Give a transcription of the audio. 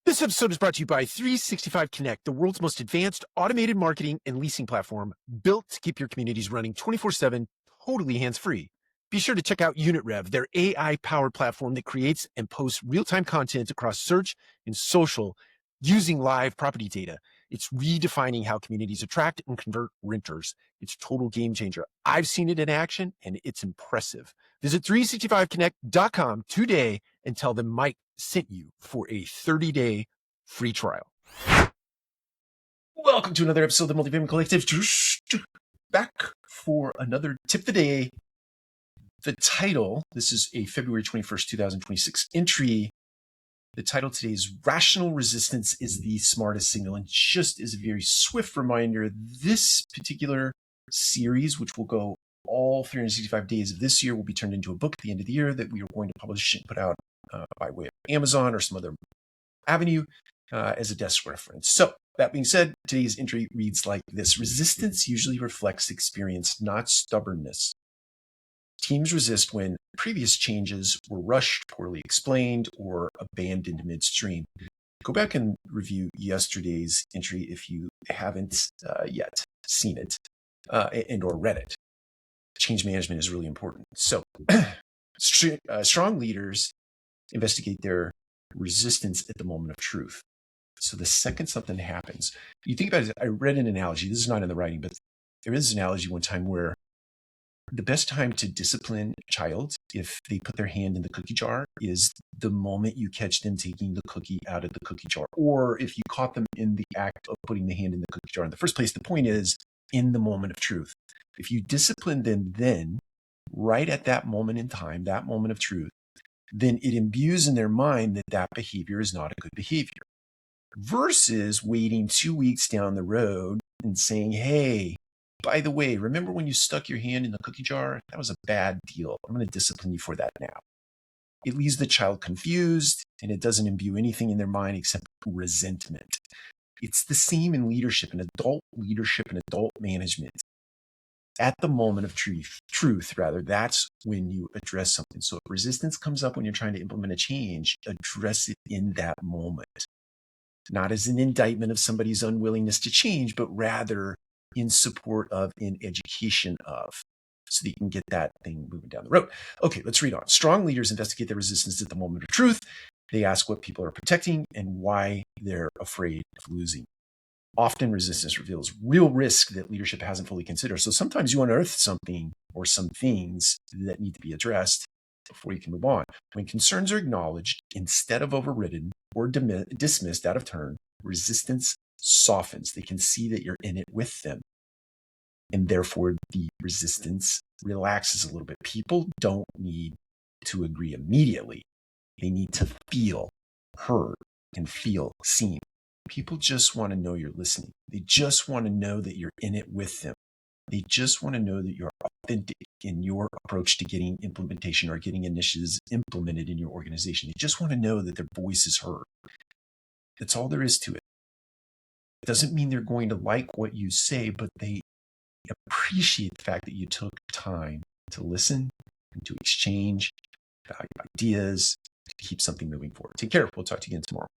This episode is brought to you by 365 Connect, the world's most advanced automated marketing and leasing platform built to keep your communities running 24/7, totally hands-free. Be sure to check out UnitRev, their AI-powered platform that creates and posts real-time content across search and social using live property data. It's redefining how communities attract and convert renters. It's a total game changer. I've seen it in action, and it's impressive. Visit 365connect.com today and tell them Mike sent you for a 30-day free trial. Welcome to another episode of the Multifamily Collective. Back for another tip of the day. The title, this is a February 21st, 2026 entry. The title today is Rational Resistance is the Smartest Signal. And just as a very swift reminder, this particular series, which will go all 365 days of this year, will be turned into a book at the end of the year that we are going to publish and put out by way of Amazon or some other avenue as a desk reference. So that being said, today's entry reads like this. Resistance usually reflects experience, not stubbornness. Teams resist when previous changes were rushed, poorly explained, or abandoned midstream. Go back and review yesterday's entry if you haven't yet seen it and or read it. Change management is really important. So strong leaders investigate their resistance at the moment of truth. So the second something happens, you think about it, I read an analogy, this is not in the writing, but there is an analogy one time where the best time to discipline a child if they put their hand in the cookie jar is the moment you catch them taking the cookie out of the cookie jar, or if you caught them in the act of putting the hand in the cookie jar in the first place. The point is in the moment of truth. If you discipline them then, right at that moment in time, that moment of truth, then it imbues in their mind that that behavior is not a good behavior. Versus waiting 2 weeks down the road and saying, hey, by the way, remember when you stuck your hand in the cookie jar? That was a bad deal. I'm going to discipline you for that now. It leaves the child confused, and it doesn't imbue anything in their mind except resentment. It's the same in leadership, in adult leadership and adult management. At the moment of truth, that's when you address something. So if resistance comes up when you're trying to implement a change, address it in that moment. Not as an indictment of somebody's unwillingness to change, but rather in support of, in education of, so that you can get that thing moving down the road. Okay, let's read on. Strong leaders investigate their resistance at the moment of truth. They ask what people are protecting and why they're afraid of losing. Often resistance reveals real risk that leadership hasn't fully considered. So sometimes you unearth something or some things that need to be addressed before you can move on. When concerns are acknowledged instead of overridden or dismissed out of turn, resistance softens. They can see that you're in it with them. And therefore, the resistance relaxes a little bit. People don't need to agree immediately. They need to feel heard and feel seen. People just want to know you're listening. They just want to know that you're in it with them. They just want to know that you're authentic in your approach to getting implementation or getting initiatives implemented in your organization. They just want to know that their voice is heard. That's all there is to it. It doesn't mean they're going to like what you say, but they appreciate the fact that you took time to listen and to exchange value ideas to keep something moving forward. Take care. We'll talk to you again tomorrow.